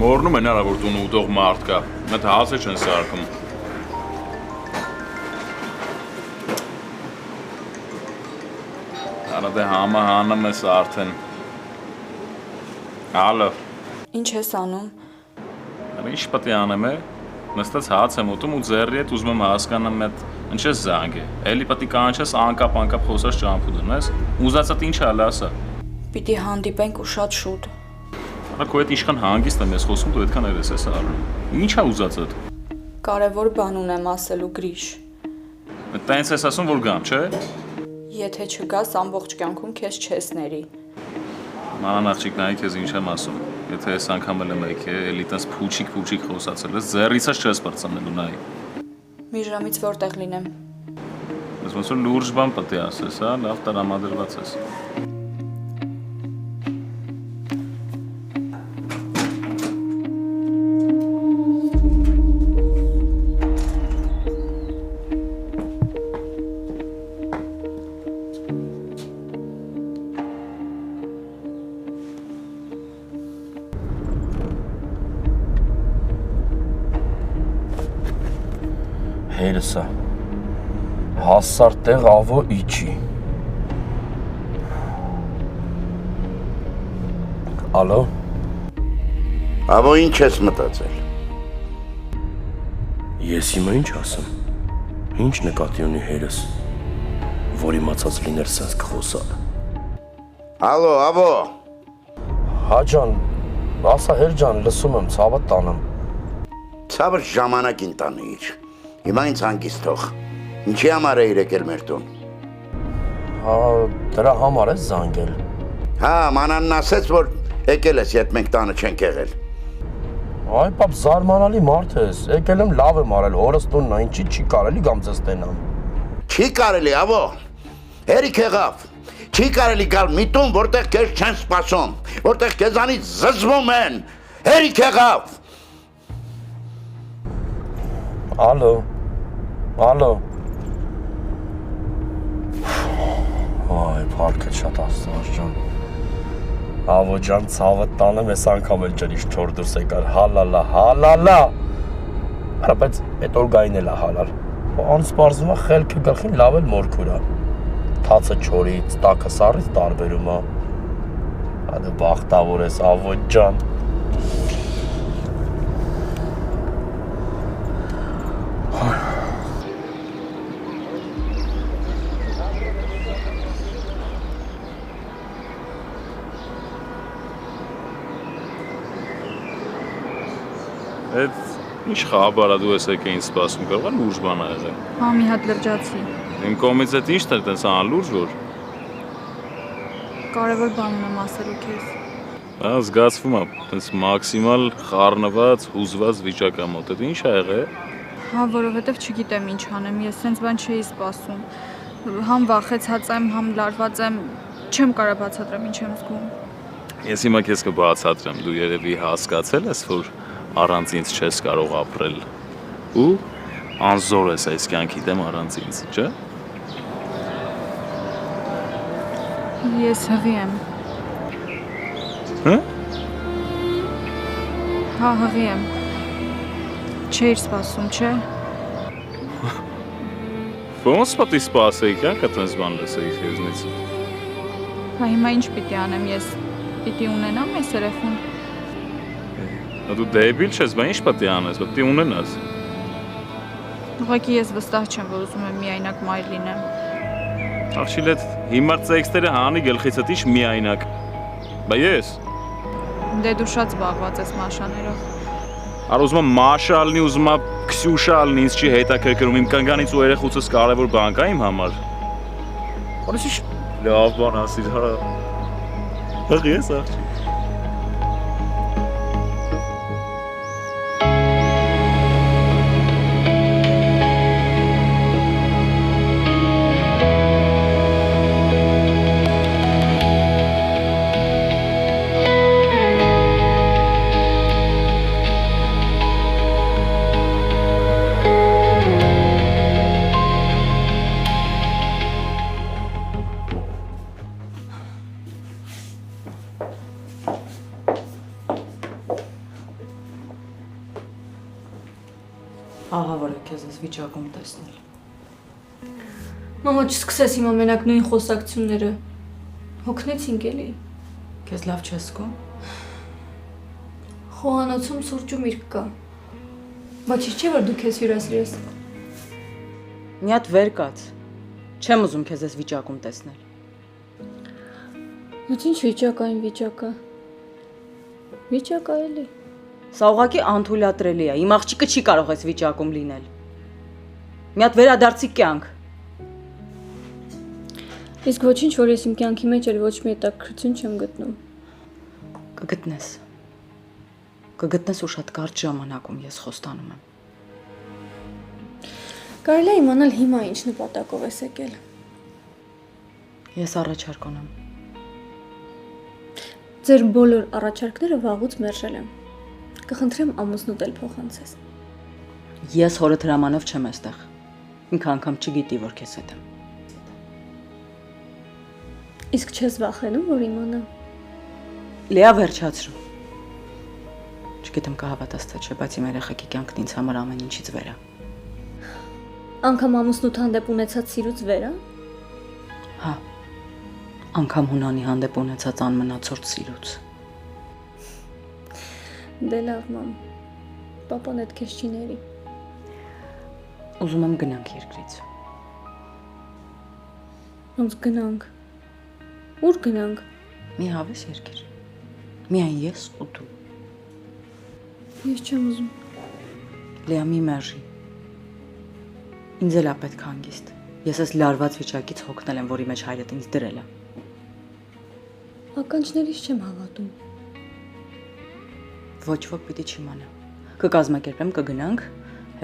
Մորնում են հնարավոր տունը ուտող մարդ կա, այդ հացը չեն սարքում։ Արա դե համը հանում ես արդեն։ Ալո։ Ինչ ես անում։ Արա ինչ պետք է անեմ է։ Նստած հաց եմ ուտում ու ձեռի հետ ուզում եմ հասկանամ այդ ինչ ես զանգ է։ Էլի պետք է կանչես անկապ խոսած ճամփուդն ես։ Ուզածդ ինչ ալ ասա։ Պիտի հանդիպենք ու շատ շուտ։ Արա քո հետ ինչքան հանգիստ եմ ես խոսում, դու այդքան երես ես ալու։ Ինչ է ուզածդ։ Կարևոր բան ունեմ ասելու Գրիշ։ Տենց ես ասում որ գամ, չէ։ Եթե չգաս ամբողջ կյանքում քեզ չես ների։ Մանան աղջիկ նայ քեզ ինչ եմ ասում։ Եթե այս անգամ էլ եմ եկե, էլի տես փուչիկ խոսացել ես, ձեռիցս չես բրծնելու նայ։ Մի ժամից որտեղ լինեմ։ Ես ոնց որ լուրջ բան պետք է ասես, հա, լավ տրամադրված ես։ Հերսա, հասար տեղ ավո իջի։ Ալո։ Ավո ինչ ես մտածել։ Ես հիմա ինչ ասեմ։ Ինչ նկատի ունի հերս, որ իմացած լիներ սենց կխոսալ։ Ալո, ավո։ Հա ջան, ասա հեր ջան, լսում եմ, ցավը տանեմ։ Ցավը ժամանակին տանիր։ Հիմա ինձ հանգիստ թող։ Ինչի համար է եկել մեր տուն։ Հա, դրա համար ես զանգել։ Հա, մանանն ասեց, որ եկել ես, երբ մենք տանը չենք եղել։ Այ պապ, զարմանալի մարդ ես, եկել եմ լավ եմ արել, հորս տունն է, ինչի չի կարելի գամ ձեզ տենամ։ Չի կարելի, ավո։ Հերիք եղավ։ Չի կարելի գալ մի տուն, որտեղ քեզ չեն սպասում, որտեղ քեզանից զզվում են։ Հերիք եղավ։ Ալո, ալո։ Այ, պարքը շատ աստված ջան։ Ավո ջան, ցավը տանեմ, ես անգամ էլ ջրից չոր դուրս եկար, հալալա, հալալա։ Արա, բայց էտ օրգային էլ է հալալ։ Անսպարզում է խելքը գլխին լավ էլ մորքուր է։ Թացը չորից, տակը սառից տարբերում է։ Հա դու բախտավոր ես, ավո ջան։ Այդ ինչ խաբարա դու ես եկե ինձ սպասում, կարող է լուրջ բան ա եղել։ Հա, մի հատ լրջացի։ Իմ կողմից այդ ի՞նչն է տենց անլուրջ որ։ Կարևոր բան ունեմ ասելու քեզ։ Հա, զգացվում է, տենց մաքսիմալ խառնված, հուզված վիճակ ա մոտ, այդ ինչ ա եղել։ Հա, որովհետև չգիտեմ ինչ անեմ, ես սենց բան չէի սպասում։ Համ վախեցած եմ, համ լարված եմ, չեմ կարող բացատրեմ ինչ եմ զգում։ Ես հիմա քեզ կբացատրեմ, դու երևի հասկացել ես, որ առանց ինձ չես կարող ապրել ու անզոր ես այս կյանքի դեմ առանց ինձ, չէ՞։ Ես հղի եմ։ Հա՞։ Հա, հղի եմ։ Չէիր սպասում, չէ՞։ Ոնց պետք է սպասեի, կյանքը տենց բան լսեի քեզնից։ Հա, հիմա ինչ պիտի անեմ, ես պիտի ունենամ այս երեխուն։ Դու դեբիլ չես, բա ինչ պետք է անես, պետք է ունենաս։ Ուղղակի ես վստահ չեմ, որ ուզում եմ միայնակ մայր լինեմ։ Աղջի այդ հիմար տեքստերը հանի գլխիցդ ինչ միայնակ։ Բա ես։ Դե դու շատ զբաղված ես մաշաներով։ Արա ուզում եմ Մաշա ալնի, ուզում եմ Քսյուշա ալնի, ինձ չի հետաքրքրում, իմ կնգանից ու երեխուցս կարևոր բան կա իմ համար։ Որոշ ինչ լավ բան ասիր, հա։ Հղի ես աղջի։ Ահա որ է քեզ այս վիճակում տեսնել։ Մամա, չսկսես իմ ամենակ նույն խոսակցությունները։ Հոգնեցինք էլի։ Քեզ լավ չես զգում։ Խոհանոցում սուրճ ու միրգ կա։ Բայց չէ՞ որ դու քեզ հյուրասիրես։ Մի հատ վեր կաց։ Չեմ ուզում քեզ այս վիճակում տեսնել։ Բայց ինչ վիճակային վիճակա։ Վիճակա էլի։ Սա ուղղակի անթույլատրելի է։ Իմ աղջիկը չի կարող այս վիճակում լինել։ Մի հատ վերադարձի կյանք։ Իսկ ոչինչ, որ ես իմ կյանքի մեջ էլ ոչ մի հետաքրքրություն չեմ գտնում։ Կգտնես։ Կգտնես ու շատ կարճ ժամանակում ես խոստանում եմ։ Կարելի է իմանալ հիմա ինչ նպատակով ես եկել։ Ես առաջարկ ունեմ։ Ձեր բոլոր առաջարկները վաղուց մերժել եմ։ Կխնդրեմ ամուսնուտել փոխանցես։ Ես հորդ հրամանով չեմ այստեղ։ Ինքը անգամ չգիտի, որ քեզ հետ եմ։ Իսկ չես վախենում, որ իմանա։ Լեա, վերջացրու։ Չգիտեմ կհավատաս թե չէ, բայց իմ երեխեքի կյանքն ինձ համար ամեն ինչից վեր է։ Անկամ ամուսնուտ հանդեպ ունեցած սիրուց վեր է։ Հա։ Անկամ Հունանի հանդեպ ունեցած անմնացորդ սիրուց։ Դե լավ, մամ։ Պապան այդ քեզ չի ների։ Ուզում եմ գնանք երկրից։ Ոնց գնանք։ Ուր գնանք։ Մի հավես երկիր։ Միայն ես ու դու։ Ես չեմ ուզում։ Լեա, մի մերժի։ Ինձ էլ է պետք հանգիստ։ Ես այս լարված վիճակից հոգնել եմ, որի մեջ հայրդ ինձ դրել է։ Ականջներիս չեմ հավատում։ Ոչ ոք պիտի չիմանա։ Կկազմակերպեմ, կգնանք,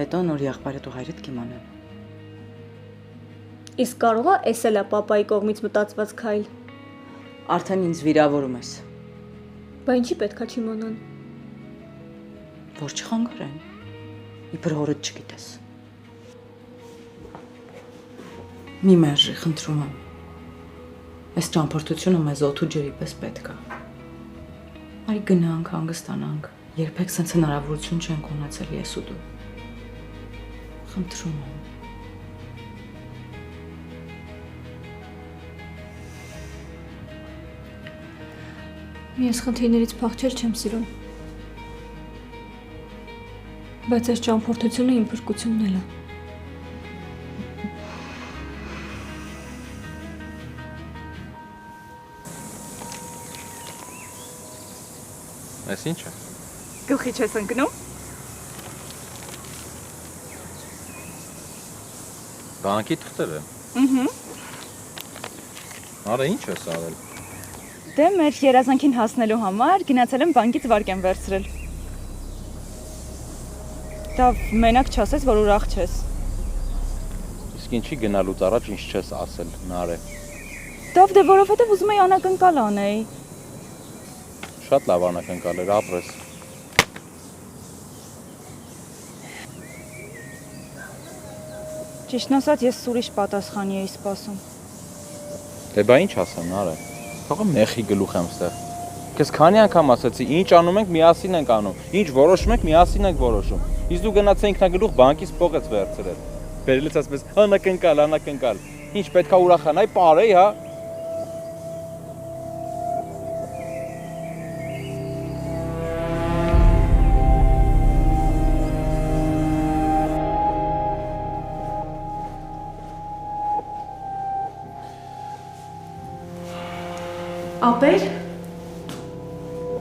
հետո նոր եղբայրդ ու հայրդ կիմանան։ Իսկ կարող է էս էլ է պապայի կողմից մտածված քայլ։ Արդեն ինձ վիրավորում ես։ Բա ինչի պետքա չիմանան։ Որ չխանգարեն։ Իբր հորդ չգիտես։ Մի մերժի, խնդրում եմ։ Այս ճամփորդությունը մեզ օդու ջրի պես պետք է։ Արի գնանք, հանգստանանք։ Երբեք սենց հնարավորություն չենք ունեցել ես ու դու։ Խնդրում եմ։ Ես խնդիրներից փախչել չեմ սիրում։ Բայց այս ճամփորդությունը իմ փրկությունն էլ է։ Այս ինչ է։ Գլխի չես ընկնում։ Բանկի թղթերը։ Արա ինչ ես արել։ Դե մեր երազանքին հասնելու համար գնացել եմ բանկից վարկ եմ վերցրել։ Դա մենակ չասես, որ ուրախ չես։ Իսկ ինչի գնալուց առաջ ինչ չես ասել, Նարե։ Դե որովհետև ուզում էի անակնկալ անեի։ Շատ լավ անակնկալ էր, ապրես։ Ճիշտն ասած, ես ուրիշ պատասխանի էի սպասում։ Դե բա ինչ ասեմ, Նարե։ Թողը մեխի գլուխ եմ ստեղ։ Քեզ քանի անգամ ասացի, ինչ անում ենք, միասին ենք անում։ Ինչ որոշում ենք, միասին ենք որոշում։ Իսկ դու գնացել ինքնագլուխ բանկից փող ես վերցրել։ Բերելից ասես անակնկալ։ Ինչ պետքա ուրախանալ, պարեի, հա։ Ապեր,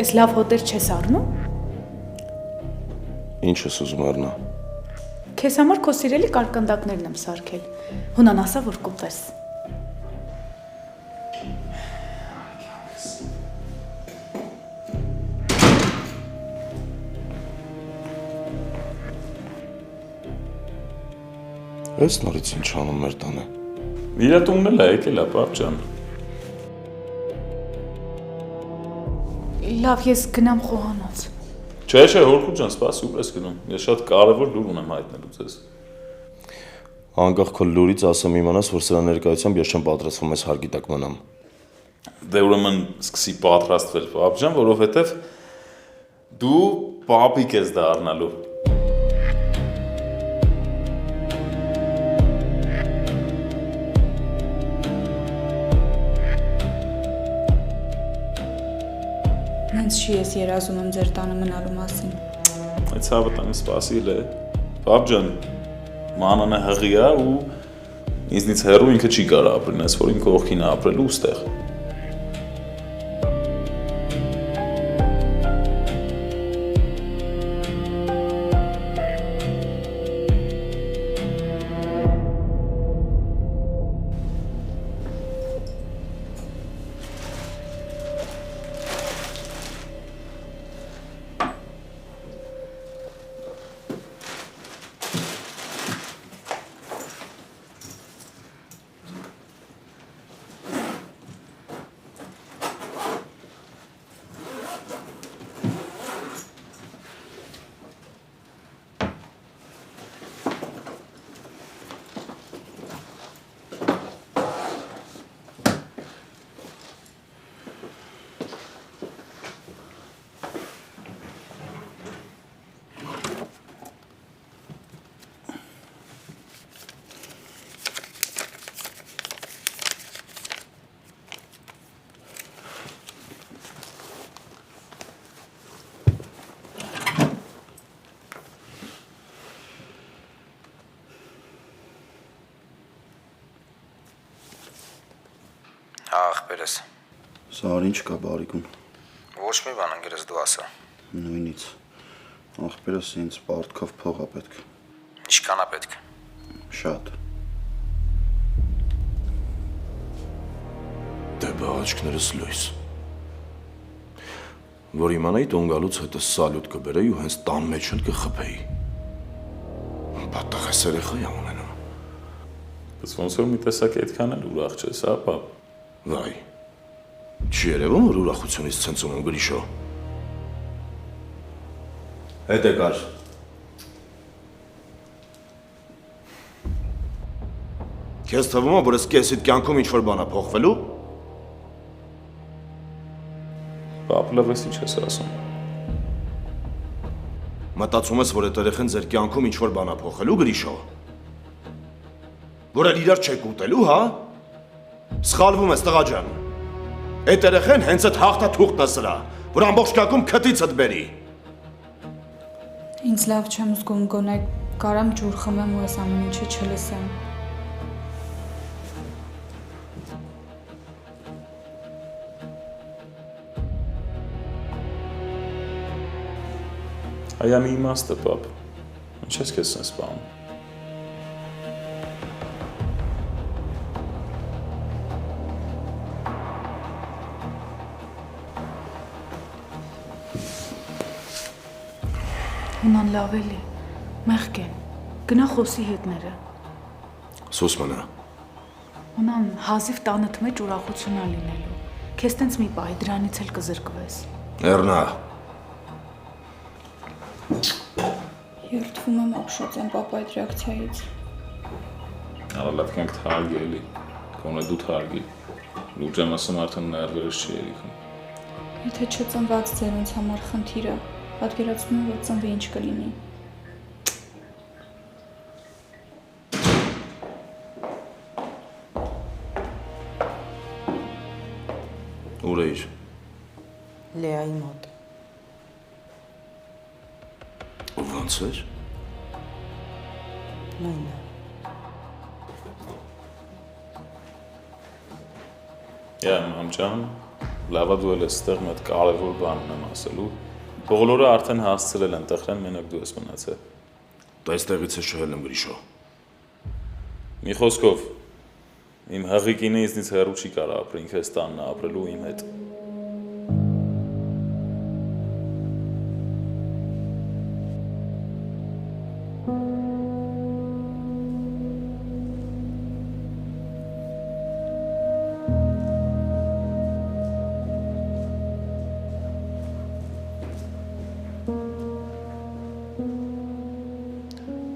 ես լավ հոտեր չես առնում։ Ինչ ես ուզում առնա։ Քեզ համար քո սիրելի կարկանդակներն եմ սարքել։ Հունան ասա, որ կուպես։ Այս նորից ինչ անում մեր տանը։ Վիրատունն էլ է եկել, ապա ջան։ Լավ, ես գնամ խոհանոց։ Չէ, հորքու ջան, սպասի ուպես գնում։ Ես շատ կարևոր լուր ունեմ հայտնելու ձեզ։ Անկախ քո լուրից ասեմ իմանաս, որ սրա ներկայությամբ ես չեմ պատրաստվում այս հարգի տակ մնամ։ Դե ուրեմն սկսի պատրաստվել, պապ ջան, որովհետև դու պապիկ ես դառնալու։ Ինչի ես երազում եմ ձեր տանը մնալու մասին։ Այդ ցավը տանը սպասիլ է։ Պապ ջան, մանանը հղի է ու ինձնից հեռու ինքը չի կարող ապրել, այս որ իմ կողքին է ապրելու ուստեղ։ Ախպերս։ Սա ինչ կա բարիկուն։ Ոչ մի բան ընկերս դու ասա։ Նույնից։ Ախպերս ինձ պարտքով փող է պետք։ Ինչքան է պետք։ Շատ։ Դե բաղաչքներս լույս։ Որ իմանայի տուն գալուց հետո սալյուտ կբերեի ու հենց տան մեջ էլ կխփեի։ Պատահես երեխա եմ ունենում։ Բայց ոնց որ մի տեսակ այդքան էլ ուրախ չես, հա, պապ։ Վայ, չի երևում, որ ուրախությունից ցնցում եմ Գրիշո։ Հետ եկար։ Քեզ թվում է, որ ես կեսիդ կյանքում ինչ-որ բան է փոխվելու։ Պապ, լավես ինչ ես ասում։ Մտածում ես, որ այդ երեխան ձեր կյանքում ինչ-որ բան է փոխելու, Գրիշո։ Որ էլ իրար չեք ուտելու, հա։ Սխալվում ես, տղա ջան։ Այդ երեխան հենց այդ հաղթաթուղթն է սրա, որ ամբողջ կյանքում քթիցդ բերի։ Ինձ լավ չեմ զգում, գոնե կարամ ջուր խմեմ ու այս ամեն ինչը չլսեմ։ Այա մի իմաստը, պապ։ Ինչ ես քեզ սենց բանում։ Հունան լավ էլի, մեղք են, գնա խոսի հետները։ Սուս մնա։ Հունան հազիվ տանդ մեջ ուրախություն է լինելու, քեզ տենց մի պահի դրանից էլ կզրկվես։ Էրնա։ Երդվում եմ ապշած եմ պապա այդ ռեակցիայից։ Արա լավ կյանք թարգի էլի, կոնե դու թարգի, լուջ եմ ասում արդեն ներվերս չի երիքում։ Եթե չծնված ձերոնց համար խնդիրը, պատկերացնում եմ, որ ծնվի ինչ կլինի։ Ուր էիր։ Լեայի մոտ։ Ու ոնց էր։ Նույնը։ Յա, մամ ջան, լավա դու էլ էստեղ մի հատ կարևոր բան ունեմ ասելու։ Բոլորը արդեն հասցրել են տխրեն, մենակ դու ես մնացել։ Դու այստեղից ես շահել եմ Գրիշո։ Մի խոսքով, իմ հղիկինը ինձնից հեռու չի կարող ապրել, ինքը էս տանն է ապրելու իմ հետ։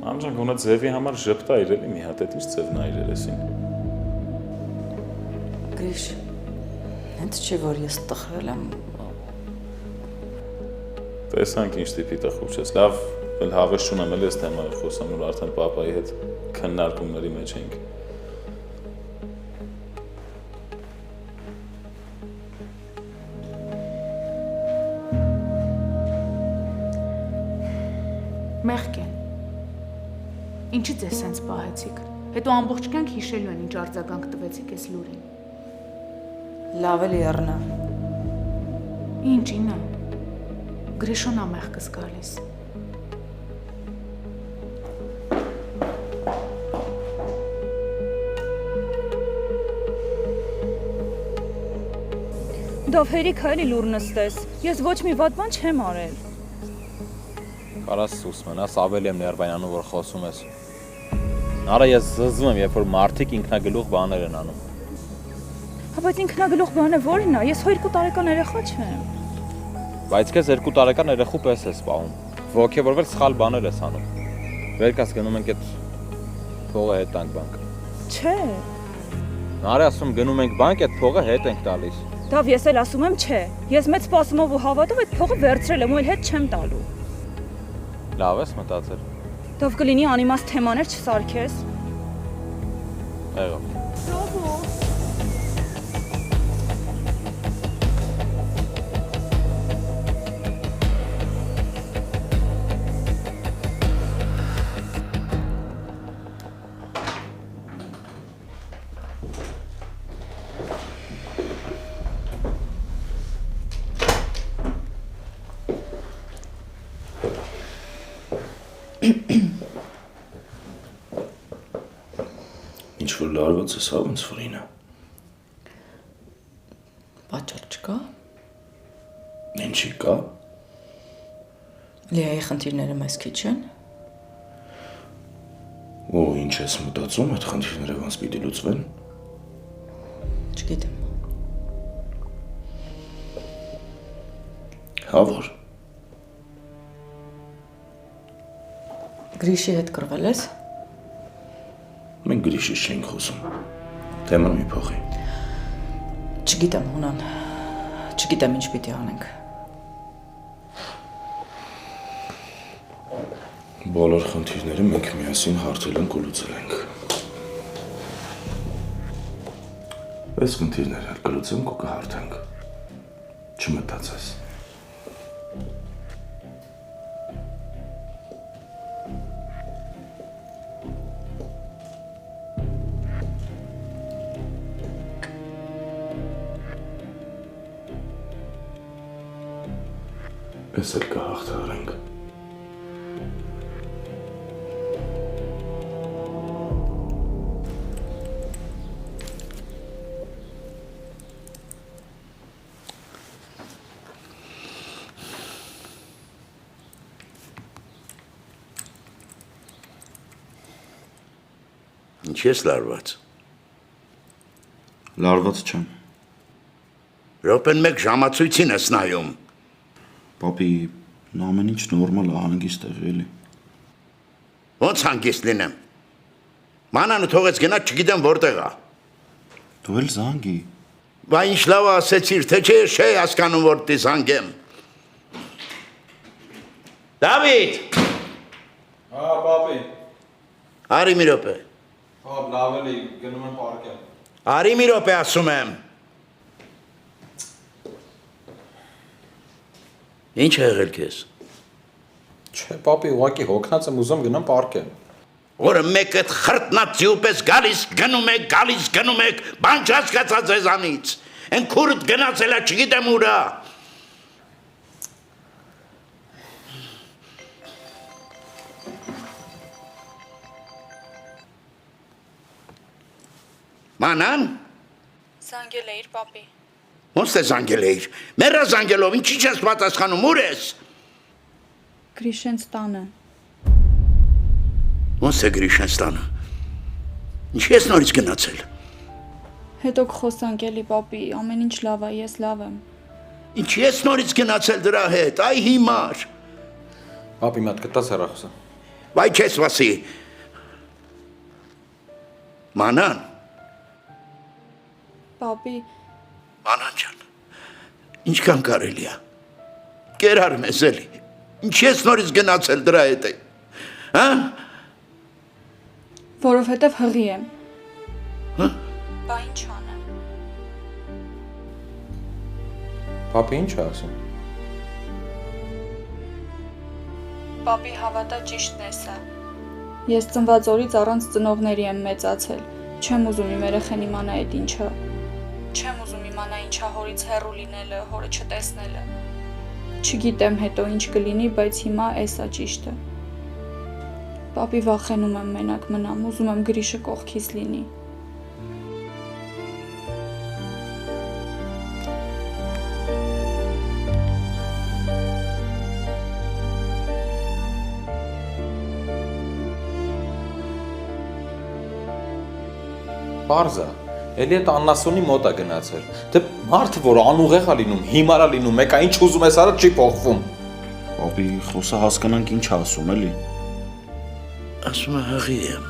Ամջան գոնա ձևի համար ժպտա իրելի մի հատ էտ ինչ ձևն է իրելեսին։ Գրիշ, հենց չի որ ես տխրել եմ։ Տեսանք ինչ տիպի տխուր ես, լավ, էլ հավես չունեմ էլ ես թեմայով խոսամ, որ արդեն պապայի հետ քննարկումների մեջ ենք։ Ինչի ձեզ սենց պահեցիք։ Հետո ամբողջ կյանք հիշելու են ինչ արձագանք տվեցիք այս լուրին։ Լավ էլի առնա։ Ինչ ինը։ Գրիշոնա մեղքս գալիս։ Դով հերիք էլի լուր նստես։ Ես ոչ մի վատ բան չեմ արել։ Կարաս սուս մնաս, ավելի եմ ներվայնանում, որ խոսում ես։ Արա ես զզվում եմ, երբ որ մարդիկ ինքնագլուխ բաներ են անում։ Հա բայց ինքնագլուխ բանը ո՞րն է։ Ես 2 տարեկան երեխա չեմ։ Բայց քեզ 2 տարեկան երեխու պես ես սպառում։ Ոգևորվել սխալ բաներ ես անում։ Վերկաս գնում ենք այդ փողը հետ տանք բանկ։ Չէ։ Արա ասում գնում ենք բանկ, այդ փողը հետ ենք տալիս։ Դավ ես էլ ասում եմ չէ։ Ես մեծ սպասումով ու հավատով այդ փողը վերցրել եմ ու էլ հետ չեմ տալու։ Լավ ես մտածել։ Դավ կլինի անիմաստ թեմաներ չսարքես։ Եղավ։ Ինչ որ լարված ես, հա, ոնց որ ինը։ Պատճառ չկա։ Ինչի կա։ Լիայի խնդիրները մեզ քիչ են։ Ու ինչ ես մտածում, այդ խնդիրները ոնց պիտի լուծվեն։ Չգիտեմ։ Հա որ։ Գրիշի հետ կռվել ես։ Մենք գրիշից չենք խոսում։ Թեման մի փոխի։ Չգիտեմ, Հունան։ Չգիտեմ ինչ պիտի անենք։ Բոլոր խնդիրները մենք միասին հարթել ենք ու լուծել ենք։ Այս խնդիրները կլուծենք ու կհարթենք։ Չմտածես։ Ես էլ կհաղթահարենք։ Ինչ ես լարված։ Լարված չեմ։ Րոպեն մեկ ժամացույցին ես նայում։ Պապի, ամեն ինչ նորմալ է, հանգիստ է էլի։ Ոնց հանգիստ լինեմ։ Մանանը թողեց գնա, չգիտեմ որտեղ է։ Դու էլ զանգի։ Բա ինչ լավ ասեցիր, թե չէ չէ հասկանում որ դի զանգեմ։ Դավիթ։ Հա, պապի։ Արի մի րոպե։ Հա, լավ էլի, գնում եմ պարկել։ Արի մի րոպե ասում եմ։ Ինչ է եղել քեզ։ Չէ, պապի, ուղղակի հոգնած եմ ուզում գնամ պարկել։ Որը մեկը խրտնացի ուպես գալիս գնում եք, բան չհասկացա ձեզանից։ Են քուրդ գնացել է, չգիտեմ ուրա։ Մանան։ Զանգել էիր, պապի։ Ոնց է զանգել էիր։ Մեռա զանգելով, ինչի չես պատասխանում, ուր ես։ Գրիշենց տանը։ Ոնց է Գրիշենց տանը։ Ինչի ես նորից գնացել։ Հետո կխոսանք էլի, պապի, ամեն ինչ լավ է, ես լավ եմ։ Ինչի ես նորից գնացել դրա հետ, այ հիմար։ Պապի, մատ կտաս հեռախոսը։ Վայ չես վասի։ Մանան։ Պապի, Մանան ջան, ինչքան կարելի է։ Կերար մեզ էլի։ Ինչի ես նորից գնացել դրա հետ է։ Հա։ որովհետև հղի եմ։ Հա։ Բա ինչ անեմ։ Պապի, ինչ է ասում։ Պապի հավատա ճիշտն է սա։ Ես ծնված օրից առանց ծնողների եմ մեծացել։ Չեմ ուզում իմ երեխեն իմանա այդ ինչա։ Չեմ ուզում իմանա ինչա հորից հեռու լինելը, հորը չտեսնելը։ Չգիտեմ հետո ինչ կլինի, բայց հիմա էսա ճիշտը։ Պապի վախենում եմ մենակ մնամ, ուզում եմ Գրիշը կողքից լինի։ Պարզա, էլի այդ Աննասոնի մոտ է գնացել։ Դե մարդը, որ անուղեղ է լինում, հիմար է լինում, մեկը ինչ ուզում ես արա չի փոխվում։ Պապի, խոսա հասկանանք ինչ ասում, էլի։ Ասում է հղի եմ։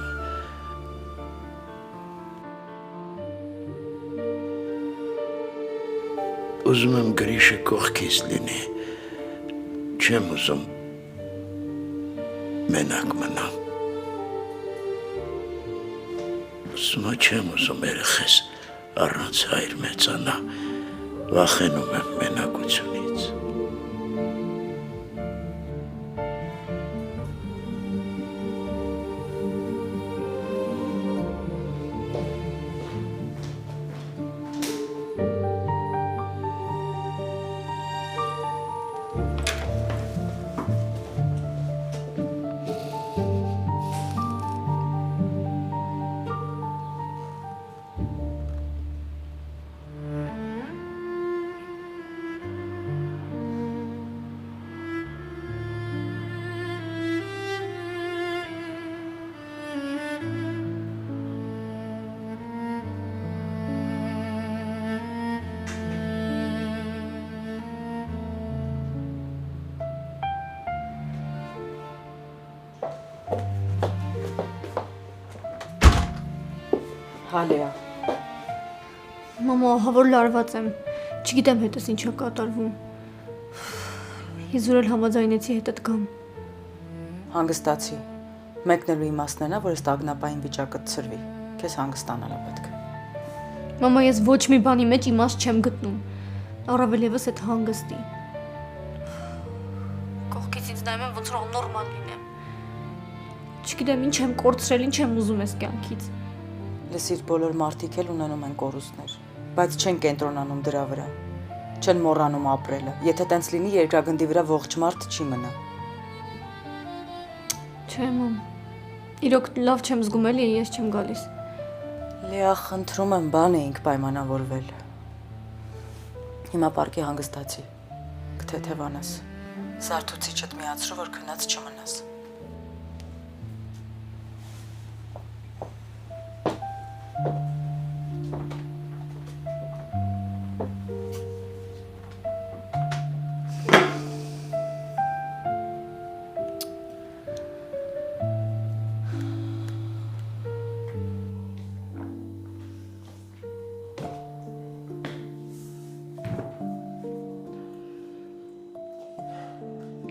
Ուզում եմ Գրիշը կողքից լինի։ Չեմ ուզում մենակ մնամ։ Սմա չեմ ուզում երեխես առանց հայր մեծանա, վախենում եմ մենակությունից։ Հալեա։ Մամա, ահա որ լարված եմ։ Չգիտեմ հետս ինչ է կատարվում։ Ես ուրել համաձայնեցի հետդ գամ։ Հանգստացի։ Մեկնելու իմաստն է, որ այս տագնապային վիճակը ծրվի։ Քեզ հանգստանալ է պետք։ Մամա, ես ոչ մի բանի մեջ իմաստ չեմ գտնում։ Առավել եւս այդ հանգստի։ Կողքից ինձ նայում եմ, ոնց որ աննորմալ լինեմ։ Չգիտեմ ինչ եմ կորցրել, ինչ եմ ուզում ես կյանքից։ Լսիր, բոլոր մարդիկ էլ ունենում են կորուստներ, բայց չեն կենտրոնանում դրա վրա, չեն մոռանում ապրելը, եթե տենց լինի երկրագնդի վրա ողջ մարդ չի մնա։ Չէ, մամ, իրոք լավ չեմ զգում էլի, ես չեմ գալիս։ Լեա, խնդրում եմ, բան էինք պայմանավորվել։ Հիմա պարկի հանգստացի, կթեթևանաս, զարթուցիչդ միացրու, որ քնած չմնաս։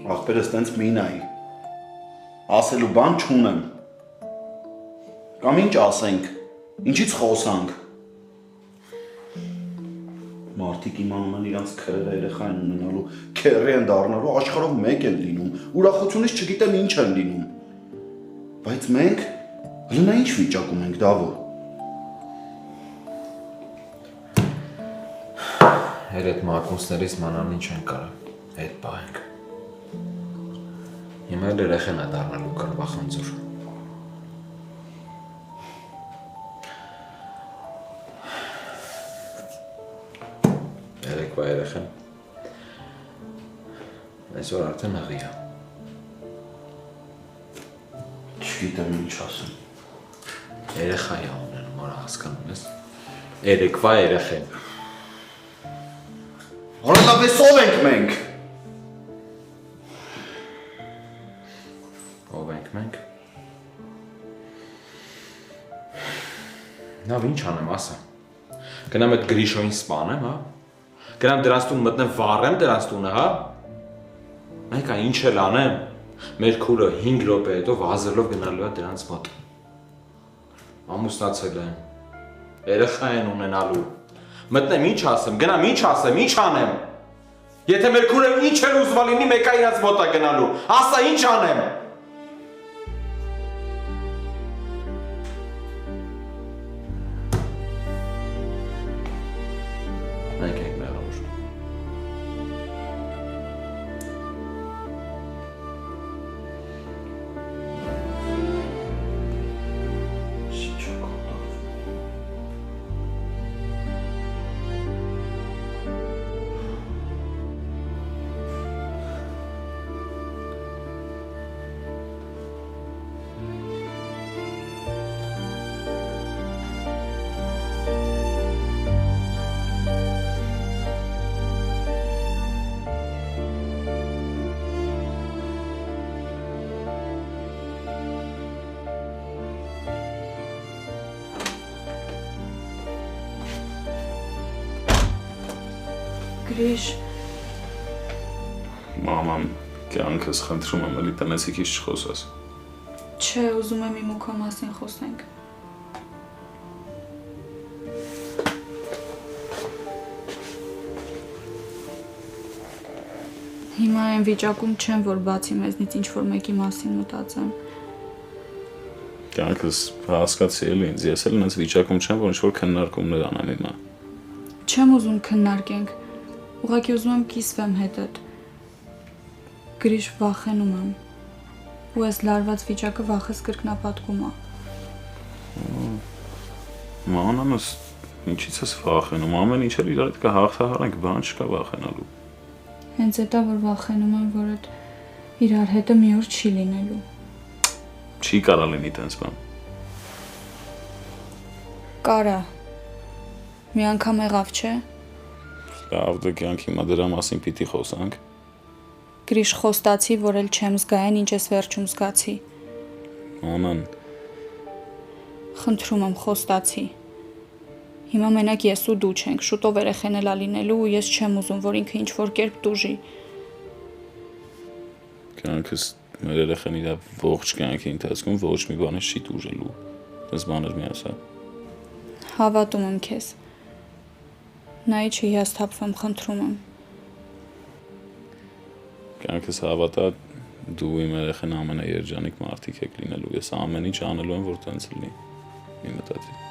Ախպերս տենց մի նայի, ասելու բան չունեմ, կամ ինչ ասենք, ինչից խոսանք, մարդիկ իմանում են իրանց քրերը երեխա են ունենալու, քերի են դառնալու, աշխարհով մեկ են լինում, ուրախությունից չգիտեմ ինչ են լինում, բայց մենք լնա ինչ վիճակում ենք, Դավո։ Հեր այդ մակունցներից մանան ինչ են կարա, հետ պահենք։ Հիմա էլ երեխեն է դառնալու կրվախնձոր։ Երեկվա երեխեն։ Այսօր արդեն աղի է։ Չգիտեմ ինչ ասեմ։ Երեխա է ունենում, արա հասկանում ես։ Երեկվա երեխեն։ Որովհետև ով ենք մենք։ Ով ենք մենք։ Նավ ինչ անեմ, ասա։ Գնամ այդ Գրիշոին սպանեմ, հա։ Գնամ դրանց տուն մտնեմ, վառեմ դրանց տունը, հա։ Մենք այն ինչ էլ անեմ։ Մեր քուրը 5 րոպե հետո վազելով գնալու է դրանց մոտ։ Ամուսնացել եմ։ Երեխա են ունենալու։ Մտնեմ ինչ ասեմ, գնամ ինչ ասեմ, ինչ անեմ։ Եթե մեր քուրը ինչ էլ ուզվա լինի, մեկը իրաց մոտ է գնալու։ Ասա ինչ անեմ։ Գրիշ, Մաման, կյանքս խնդրում եմ, էլի տնեցիկից չխոսես։ չէ, ուզում եմ իմ ու քո մասին խոսենք։ Հիմա այն վիճակում չեմ, որ բացի մեզնից ինչ-որ մեկի մասին մտածեմ։ Կյանքս հասկացի էլի ինձ, ես էլ ինձ վիճակում չեմ, որ ինչ-որ քննարկումներ անեմ հիմա։ Չեմ ուզում քննարկենք, ուղղակի ուզում եմ կիսվեմ հետդ։ Գրիշ, վախենում եմ, ու այս լարված վիճակը վախս կրկնապատկում է։ Մանանս, ինչից ես վախենում, ամեն ինչ էլ իրար հետ կհաղթահարենք, բան չկա վախենալու։ Հենց էտա, որ վախենում եմ, որ այդ իրար հետը մի օր չի լինելու։ Չի կարա լինի տենց բան։ Կարա։ Մի անգամ եղավ, չէ։ Լավ, դե կյանք հիմա դրա մասին պիտի խոսանք։ Գրիշ, խոստացի, որ էլ չեմ զգա այն, ինչ ես վերջում զգացի։ Մանան, Խնդրում եմ, խոստացի։ Հիմա մենակ ես ու դու չենք, շուտով երեխեն էլա լինելու ու ես չեմ ուզում, որ ինքը ինչ-որ կերպ տուժի։ կյանքս մեր երեխան իր ողջ կյանքի ընթացքում ոչ մի բանից չի տուժելու։ Այս բաներ մի ասա։ Հավատում եմ քեզ։ Նայ չհիասթափվեմ, խնդրում եմ։ Կյանքս հավատա, դու իմ երեխան ամենաերջանիկ մարդիկ եք լինելու։ Ես ամեն ինչ անելու եմ, որ տենց լինի։ Մի մտածի։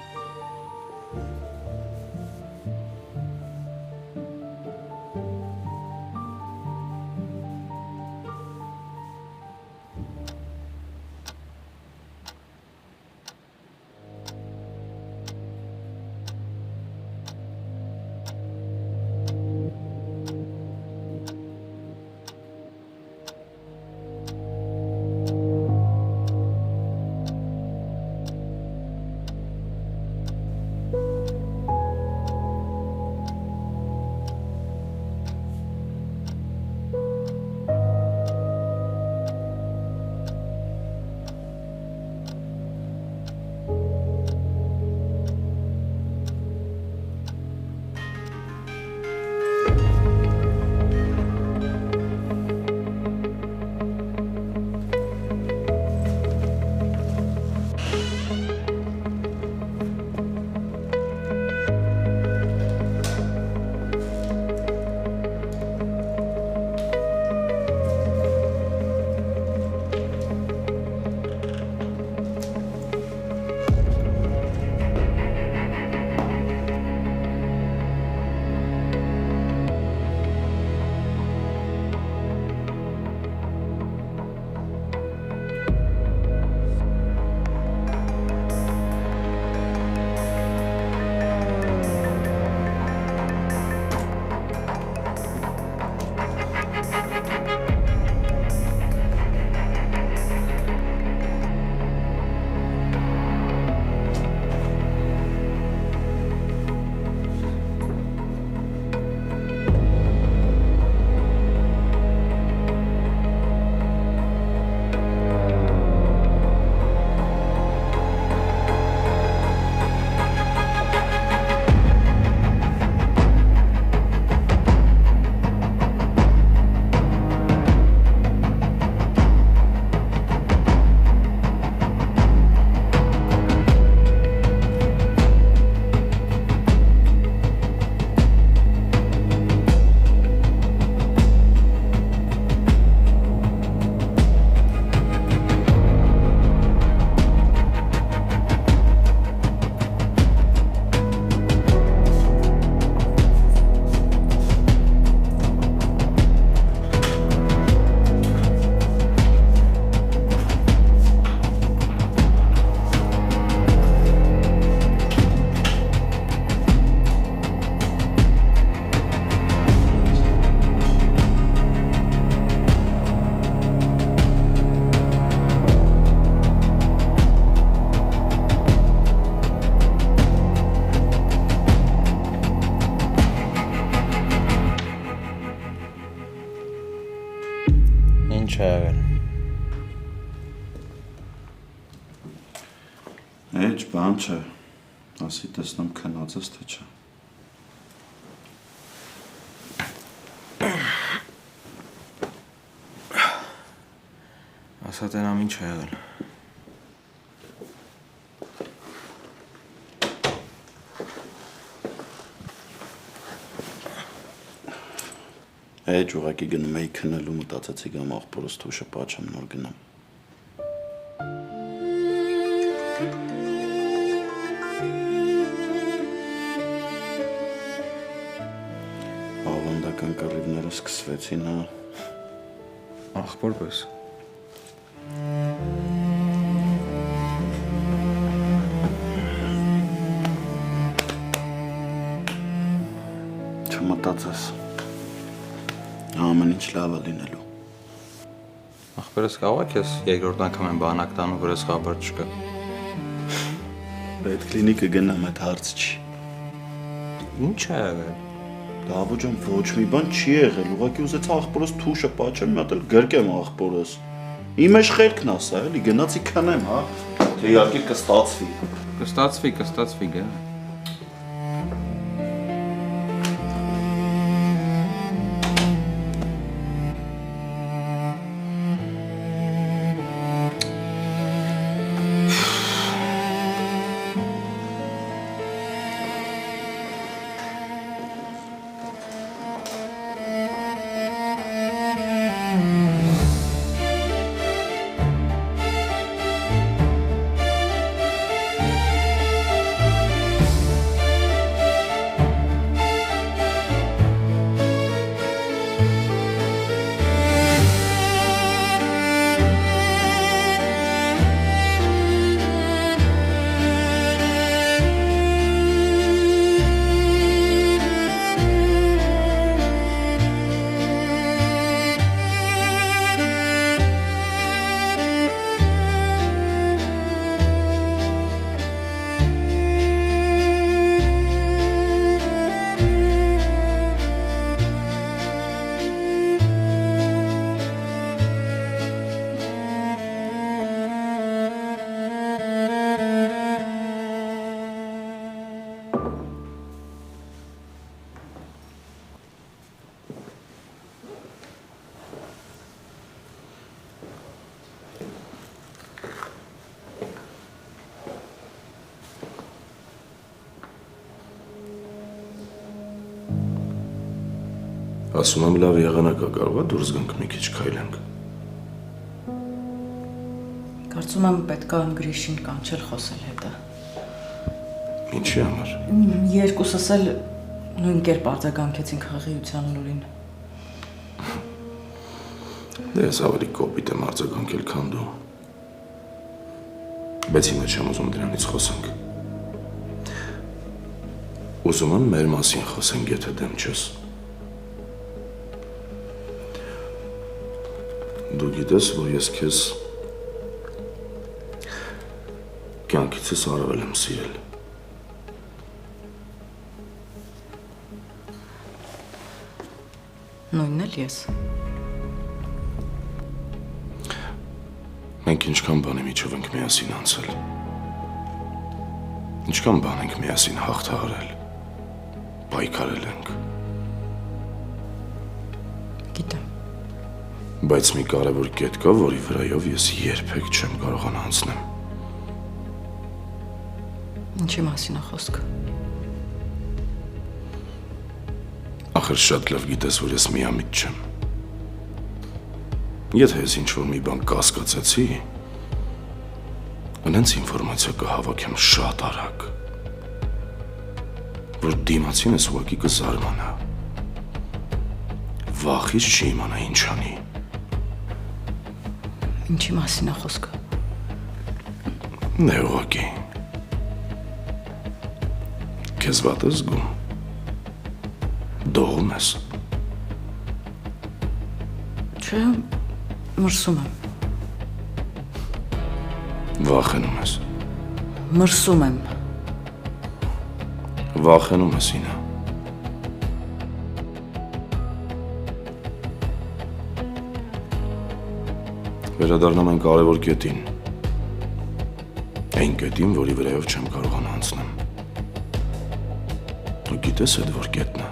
Ինչ է եղել։ Էջ բան չէ, ասի տեսնեմ քնած ես թե չէ։ Ասա տենամ ինչ է եղել։ Էջ ուղակի գնում էի քնելու մտածեցի գամ աղբորս թոշը պաչեմ նոր գնամ։ Ավանդական կռիվները սկսվեցին, հա։ Աղբոր պես։ Չմտածես։ Ամեն ինչ լավ է լինելու։ Աղբերս կարող է քեզ երկրորդ անգամ են բանակ տանում, որս խաբար չկա։ Պետք կլինիկը գնամ, այդ հարց չի։ Ինչ է եղել։ Դավո ջան, ոչ մի բան չի եղել, ուղղակի ուզեցա աղբորս թուշը պաչեմ, մի հատ էլ գրկեմ աղբորս։ Իմ էջ խելքն ասա, էլի գնացի քնեմ, հա։ Թե իհարկե կստացվի։ Կստացվի, գա։ Ասում եմ լավ եղանակ է, կարող է դուրս գանք մի քիչ քայլենք։ Կարծում եմ պետք է Գրիշին կանչել խոսել հետը։ Ինչի համար։ Երկուսս էլ նույն կերպ արձագանքեցին խղիության լուրին։ Դե ես ավելի կոպիտ եմ արձագանքել, քան դու։ Բայց հիմա չեմ ուզում դրանից խոսենք։ Ուզում եմ մեր մասին խոսենք, եթե դեմ չես։ Դու գիտես, որ ես քեզ կյանքիցս առավել եմ սիրել։ Նույնն էլ ես։ Մենք ինչքան բանի միջով ենք միասին անցել։ Ինչքան բան ենք միասին հաղթահարել։ Պայքարել ենք։ Գիտեմ։ Բայց մի կարևոր կետ կա, որի վրայով ես երբեք չեմ կարողանա անցնեմ։ Ինչի մասին է խոսքը։ Ախր շատ լավ գիտես, որ ես միամիտ չեմ։ Եթե ես ինչ-որ մի բան կասկածեցի, անենց ինֆորմացիա կհավաքեմ շատ արագ, որ դիմացինս ուղղակի կզարմանա։ Վախից չի իմանա ինչ անի։ Ինչի մասին է խոսքը։ Դե ուղղակի։ Քեզ վատ ես զգում։ Դողում ես։ Չէ, մրսում եմ։ Վախենում ես։ Մրսում եմ։ Վախենում ես ինա։ Վերադառնամ այն կարևոր կետին։ Այն կետին, որի վրայով չեմ կարողանա անցնեմ։ Դու գիտես այդ որ կետն է։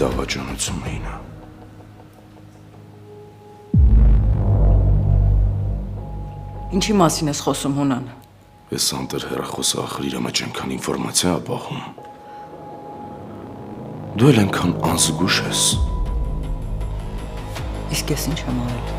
Դավաճանությունը ինա։ Ինչի մասին ես խոսում Հունան։ Ես անտեր հեռախոսը ախր իր մեջ այնքան ինֆորմացիա է բախում։ Դու էլ այնքան անզգուշ ես։ Իսկ ես ինչ եմ արել։